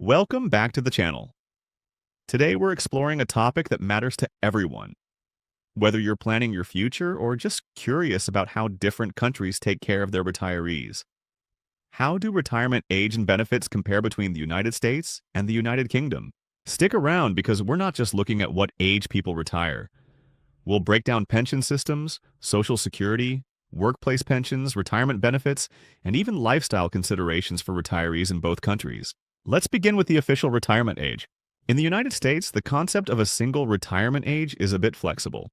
Welcome back to the channel. Today we're exploring a topic that matters to everyone. Whether you're planning your future or just curious about how different countries take care of their retirees. How do retirement age and benefits compare between the United States and the United Kingdom? Stick around because we're not just looking at what age people retire. We'll break down pension systems, social security, workplace pensions, retirement benefits, and even lifestyle considerations for retirees in both countries. Let's begin with the official retirement age. In the United States, the concept of a single retirement age is a bit flexible.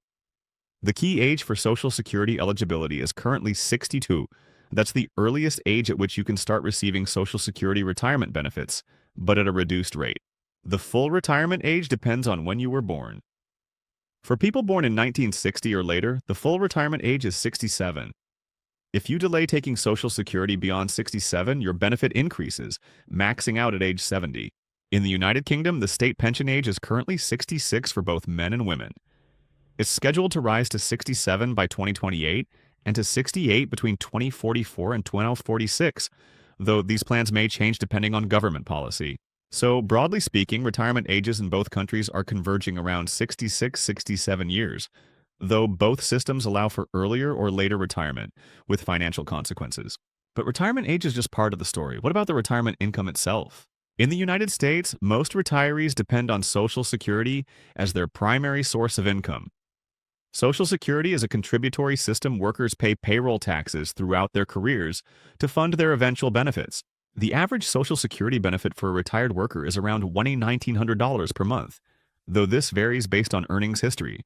The key age for Social Security eligibility is currently 62. That's the earliest age at which you can start receiving Social Security retirement benefits, but at a reduced rate. The full retirement age depends on when you were born. For people born in 1960 or later, the full retirement age is 67. If you delay taking Social Security beyond 67, your benefit increases, maxing out at age 70. In the United Kingdom, the state pension age is currently 66 for both men and women. It's scheduled to rise to 67 by 2028 and to 68 between 2044 and 2046, though these plans may change depending on government policy. So, broadly speaking, retirement ages in both countries are converging around 66-67 years, though both systems allow for earlier or later retirement, with financial consequences. But retirement age is just part of the story. What about the retirement income itself? In the United States, most retirees depend on Social Security as their primary source of income. Social Security is a contributory system workers pay payroll taxes throughout their careers to fund their eventual benefits. The average Social Security benefit for a retired worker is around $1,900 per month, though this varies based on earnings history.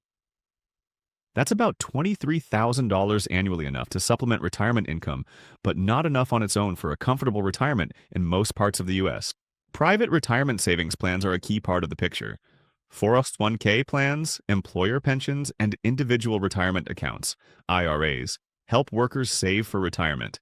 That's about $23,000 annually, enough to supplement retirement income, but not enough on its own for a comfortable retirement in most parts of the U.S. Private retirement savings plans are a key part of the picture. 401k plans, employer pensions, and individual retirement accounts, IRAs, help workers save for retirement.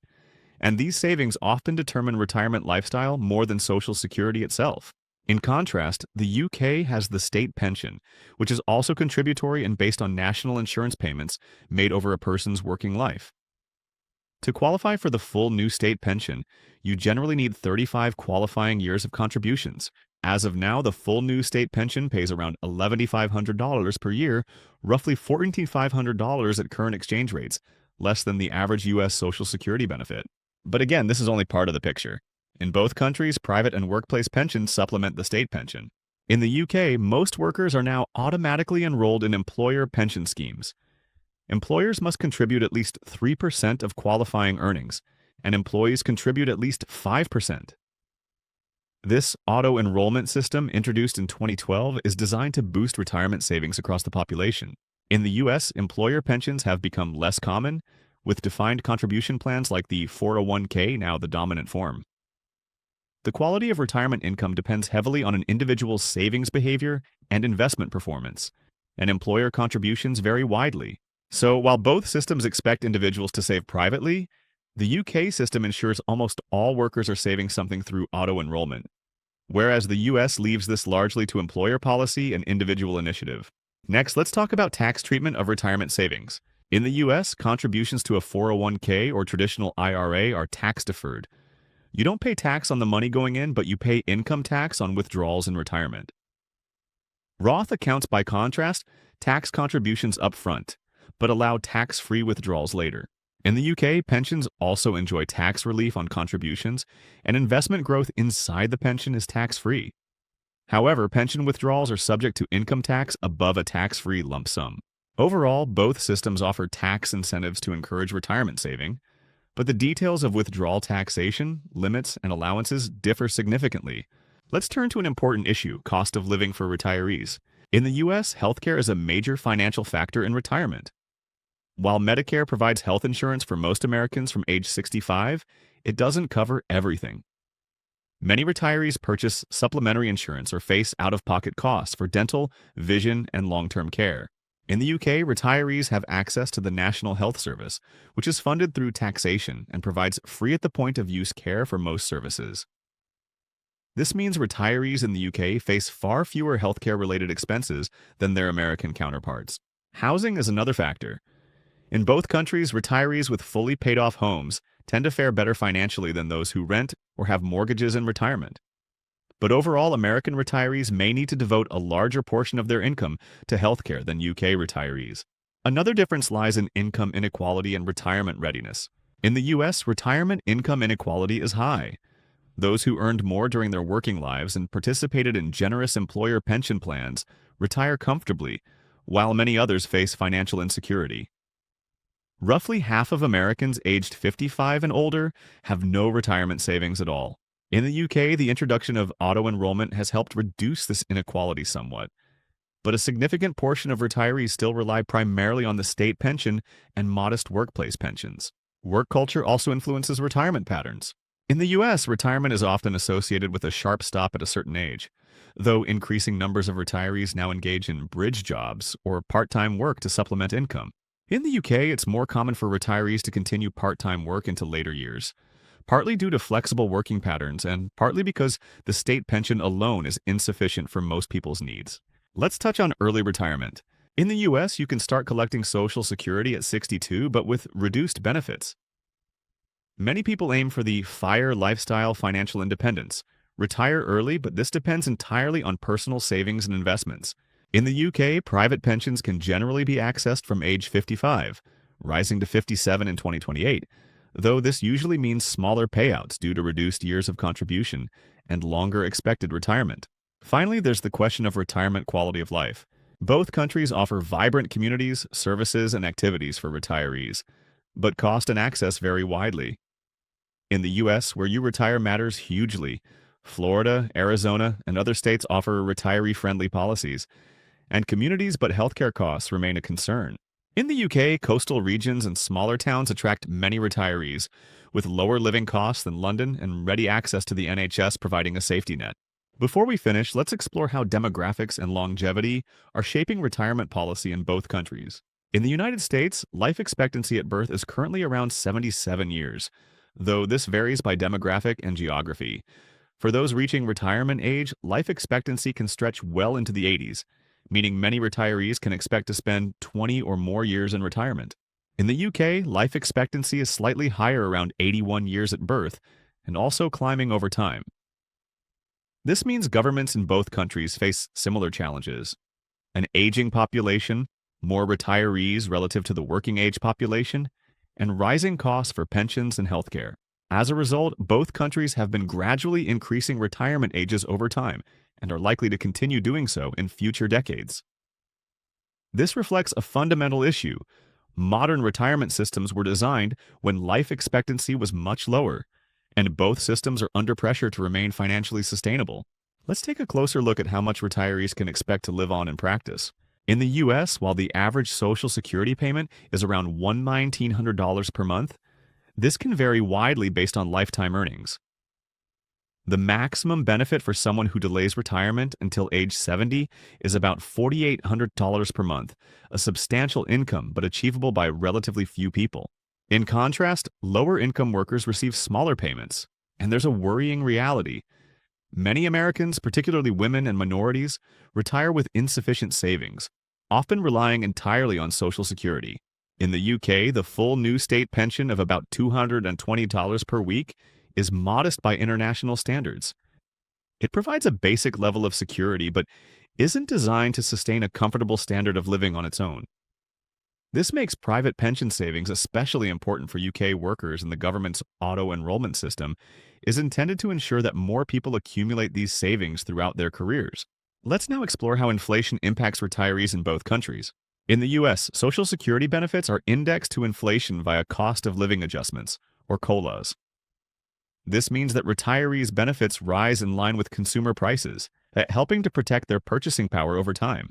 And these savings often determine retirement lifestyle more than Social Security itself. In contrast, the UK has the state pension, which is also contributory and based on national insurance payments made over a person's working life. To qualify for the full new state pension, you generally need 35 qualifying years of contributions. As of now, the full new state pension pays around $11,500 per year, roughly $14,500 at current exchange rates, less than the average U.S. Social Security benefit. But again, this is only part of the picture. In both countries, private and workplace pensions supplement the state pension. In the UK, most workers are now automatically enrolled in employer pension schemes. Employers must contribute at least 3% of qualifying earnings, and employees contribute at least 5%. This auto-enrollment system, introduced in 2012, is designed to boost retirement savings across the population. In the US, employer pensions have become less common, with defined contribution plans like the 401k now the dominant form. The quality of retirement income depends heavily on an individual's savings behavior and investment performance, and employer contributions vary widely. So, while both systems expect individuals to save privately, the UK system ensures almost all workers are saving something through auto-enrollment, whereas the US leaves this largely to employer policy and individual initiative. Next, let's talk about tax treatment of retirement savings. In the US, contributions to a 401k or traditional IRA are tax-deferred. You don't pay tax on the money going in, but you pay income tax on withdrawals in retirement. Roth accounts, by contrast, tax contributions up front, but allow tax-free withdrawals later. In the UK, pensions also enjoy tax relief on contributions, and investment growth inside the pension is tax-free. However, pension withdrawals are subject to income tax above a tax-free lump sum. Overall, both systems offer tax incentives to encourage retirement saving, but the details of withdrawal taxation, limits, and allowances differ significantly. Let's turn to an important issue: cost of living for retirees. In the U.S., healthcare is a major financial factor in retirement. While Medicare provides health insurance for most Americans from age 65, it doesn't cover everything. Many retirees purchase supplementary insurance or face out-of-pocket costs for dental, vision, and long-term care. In the UK, retirees have access to the National Health Service, which is funded through taxation and provides free-at-the-point-of-use care for most services. This means retirees in the UK face far fewer healthcare-related expenses than their American counterparts. Housing is another factor. In both countries, retirees with fully paid-off homes tend to fare better financially than those who rent or have mortgages in retirement. But overall, American retirees may need to devote a larger portion of their income to healthcare than UK retirees. Another difference lies in income inequality and retirement readiness. In the US, retirement income inequality is high. Those who earned more during their working lives and participated in generous employer pension plans retire comfortably, while many others face financial insecurity. Roughly half of Americans aged 55 and older have no retirement savings at all. In the UK, the introduction of auto-enrollment has helped reduce this inequality somewhat, but a significant portion of retirees still rely primarily on the state pension and modest workplace pensions. Work culture also influences retirement patterns. In the US, retirement is often associated with a sharp stop at a certain age, though increasing numbers of retirees now engage in bridge jobs or part-time work to supplement income. In the UK, it's more common for retirees to continue part-time work into later years, partly due to flexible working patterns and partly because the state pension alone is insufficient for most people's needs. Let's touch on early retirement. In the US, you can start collecting Social Security at 62, but with reduced benefits. Many people aim for the FIRE lifestyle financial independence, retire early, but this depends entirely on personal savings and investments. In the UK, private pensions can generally be accessed from age 55, rising to 57 in 2028, though this usually means smaller payouts due to reduced years of contribution and longer expected retirement. Finally, there's the question of retirement quality of life. Both countries offer vibrant communities, services, and activities for retirees, but cost and access vary widely. In the US, where you retire matters hugely. Florida, Arizona, and other states offer retiree-friendly policies, and communities but healthcare costs remain a concern. In the UK, coastal regions and smaller towns attract many retirees, with lower living costs than London and ready access to the NHS providing a safety net. Before we finish, let's explore how demographics and longevity are shaping retirement policy in both countries. In the United States, life expectancy at birth is currently around 77 years, though this varies by demographic and geography. For those reaching retirement age, life expectancy can stretch well into the 80s, meaning many retirees can expect to spend 20 or more years in retirement. In the UK, life expectancy is slightly higher, around 81 years at birth, and also climbing over time. This means governments in both countries face similar challenges: an aging population, more retirees relative to the working age population, and rising costs for pensions and healthcare. As a result, both countries have been gradually increasing retirement ages over time and are likely to continue doing so in future decades. This reflects a fundamental issue. Modern retirement systems were designed when life expectancy was much lower, and both systems are under pressure to remain financially sustainable. Let's take a closer look at how much retirees can expect to live on in practice. In the US, while the average Social Security payment is around $1,900 per month, this can vary widely based on lifetime earnings. The maximum benefit for someone who delays retirement until age 70 is about $4,800 per month, a substantial income but achievable by relatively few people. In contrast, lower-income workers receive smaller payments, and there's a worrying reality. Many Americans, particularly women and minorities, retire with insufficient savings, often relying entirely on Social Security. In the UK, the full new state pension of about $220 per week is modest by international standards. It provides a basic level of security, but isn't designed to sustain a comfortable standard of living on its own. This makes private pension savings especially important for UK workers, and the government's auto-enrollment system is intended to ensure that more people accumulate these savings throughout their careers. Let's now explore how inflation impacts retirees in both countries. In the US, Social Security benefits are indexed to inflation via cost of living adjustments, or COLAs. This means that retirees' benefits rise in line with consumer prices, helping to protect their purchasing power over time.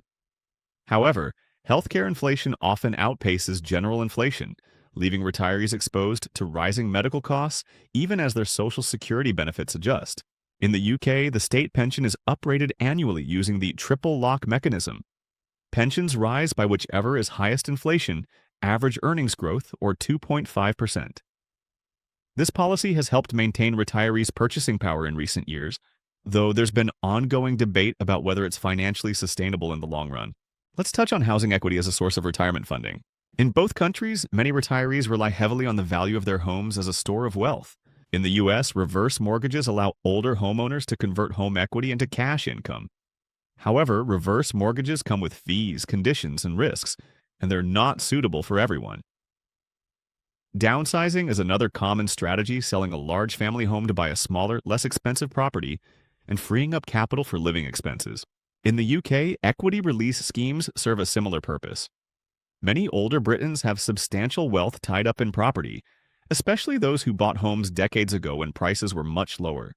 However, healthcare inflation often outpaces general inflation, leaving retirees exposed to rising medical costs even as their Social Security benefits adjust. In the UK, the state pension is uprated annually using the triple lock mechanism. Pensions rise by whichever is highest inflation, average earnings growth, or 2.5%. This policy has helped maintain retirees' purchasing power in recent years, though there's been ongoing debate about whether it's financially sustainable in the long run. Let's touch on housing equity as a source of retirement funding. In both countries, many retirees rely heavily on the value of their homes as a store of wealth. In the US, reverse mortgages allow older homeowners to convert home equity into cash income. However, reverse mortgages come with fees, conditions, and risks, and they're not suitable for everyone. Downsizing is another common strategy, selling a large family home to buy a smaller, less expensive property and freeing up capital for living expenses. In the UK, equity release schemes serve a similar purpose. Many older Britons have substantial wealth tied up in property, especially those who bought homes decades ago when prices were much lower.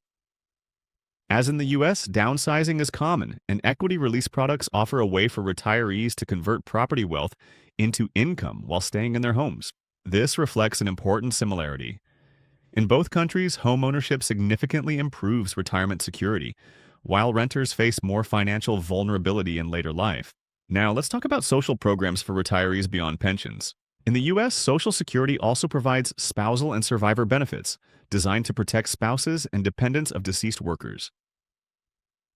As in the US, downsizing is common, and equity release products offer a way for retirees to convert property wealth into income while staying in their homes. This reflects an important similarity. In both countries, homeownership significantly improves retirement security, while renters face more financial vulnerability in later life. Now, let's talk about social programs for retirees beyond pensions. In the U.S., Social Security also provides spousal and survivor benefits, designed to protect spouses and dependents of deceased workers.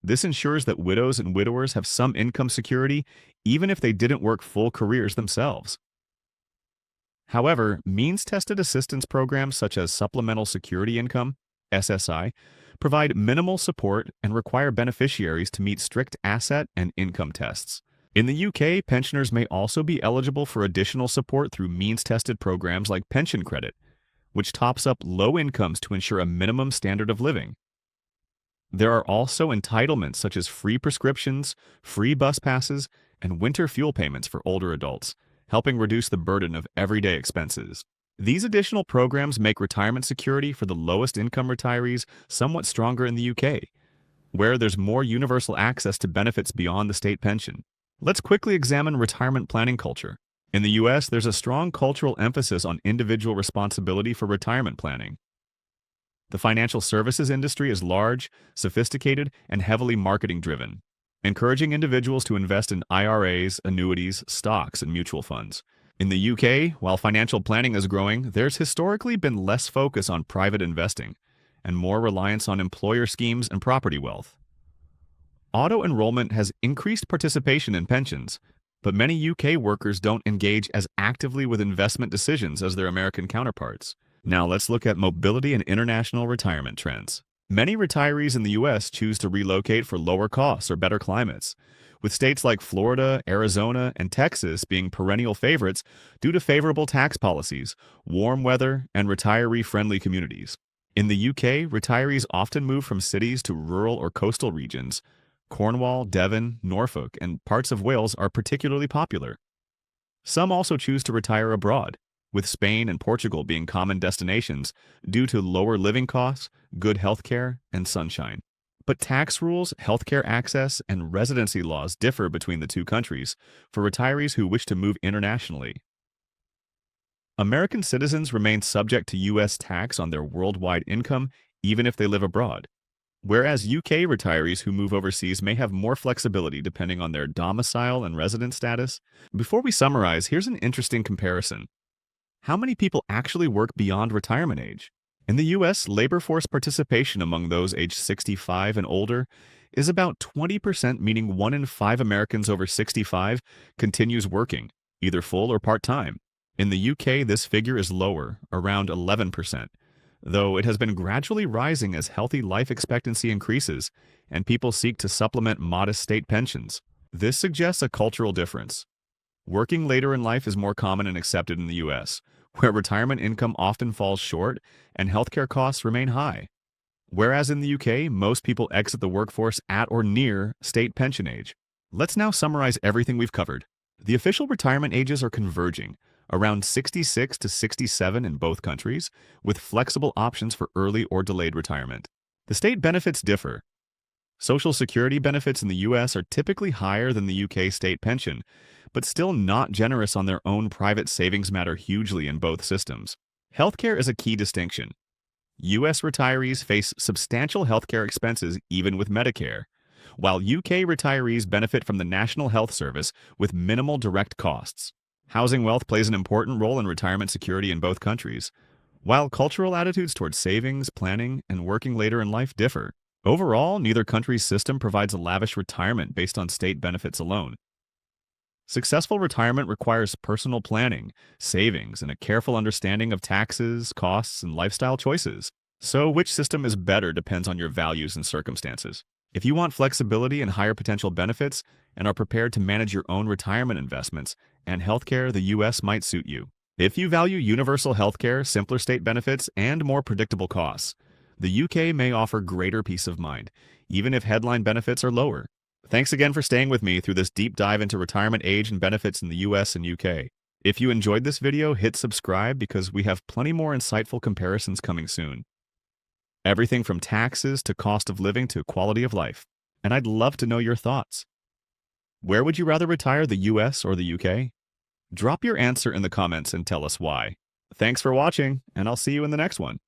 This ensures that widows and widowers have some income security, even if they didn't work full careers themselves. However, means-tested assistance programs such as Supplemental Security Income, SSI, provide minimal support and require beneficiaries to meet strict asset and income tests. In the UK, pensioners may also be eligible for additional support through means-tested programs like Pension Credit, which tops up low incomes to ensure a minimum standard of living. There are also entitlements such as free prescriptions, free bus passes, and winter fuel payments for older adults, helping reduce the burden of everyday expenses. These additional programs make retirement security for the lowest income retirees somewhat stronger in the UK, where there's more universal access to benefits beyond the state pension. Let's quickly examine retirement planning culture. In the US, there's a strong cultural emphasis on individual responsibility for retirement planning. The financial services industry is large, sophisticated, and heavily marketing-driven, encouraging individuals to invest in IRAs, annuities, stocks, and mutual funds. In the UK, while financial planning is growing, there's historically been less focus on private investing and more reliance on employer schemes and property wealth. Auto-enrollment has increased participation in pensions, but many UK workers don't engage as actively with investment decisions as their American counterparts. Now let's look at mobility and international retirement trends. Many retirees in the US choose to relocate for lower costs or better climates, with states like Florida, Arizona, and Texas being perennial favorites due to favorable tax policies, warm weather, and retiree-friendly communities. In the UK, retirees often move from cities to rural or coastal regions. Cornwall, Devon, Norfolk, and parts of Wales are particularly popular. Some also choose to retire abroad, with Spain and Portugal being common destinations due to lower living costs, good healthcare, and sunshine. But tax rules, healthcare access, and residency laws differ between the two countries for retirees who wish to move internationally. American citizens remain subject to U.S. tax on their worldwide income even if they live abroad, whereas UK retirees who move overseas may have more flexibility depending on their domicile and resident status. Before we summarize, here's an interesting comparison. How many people actually work beyond retirement age? In the U.S., labor force participation among those aged 65 and older is about 20%, meaning 1 in 5 Americans over 65 continues working, either full or part-time. In the UK, this figure is lower, around 11%, though it has been gradually rising as healthy life expectancy increases and people seek to supplement modest state pensions. This suggests a cultural difference. Working later in life is more common and accepted in the U.S., where retirement income often falls short and healthcare costs remain high. Whereas in the UK, most people exit the workforce at or near state pension age. Let's now summarize everything we've covered. The official retirement ages are converging, around 66 to 67 in both countries, with flexible options for early or delayed retirement. The state benefits differ. Social Security benefits in the U.S. are typically higher than the UK state pension, but still not generous on their own. Private savings matter hugely in both systems. Healthcare is a key distinction. U.S. retirees face substantial healthcare expenses even with Medicare, while UK retirees benefit from the National Health Service with minimal direct costs. Housing wealth plays an important role in retirement security in both countries, while cultural attitudes towards savings, planning, and working later in life differ. Overall, neither country's system provides a lavish retirement based on state benefits alone. Successful retirement requires personal planning, savings, and a careful understanding of taxes, costs, and lifestyle choices. So, which system is better depends on your values and circumstances. If you want flexibility and higher potential benefits and are prepared to manage your own retirement investments and healthcare, the US might suit you. If you value universal healthcare, simpler state benefits, and more predictable costs, the UK may offer greater peace of mind, even if headline benefits are lower. Thanks again for staying with me through this deep dive into retirement age and benefits in the US and UK. If you enjoyed this video, hit subscribe because we have plenty more insightful comparisons coming soon. Everything from taxes to cost of living to quality of life. And I'd love to know your thoughts. Where would you rather retire, the US or the UK? Drop your answer in the comments and tell us why. Thanks for watching, and I'll see you in the next one.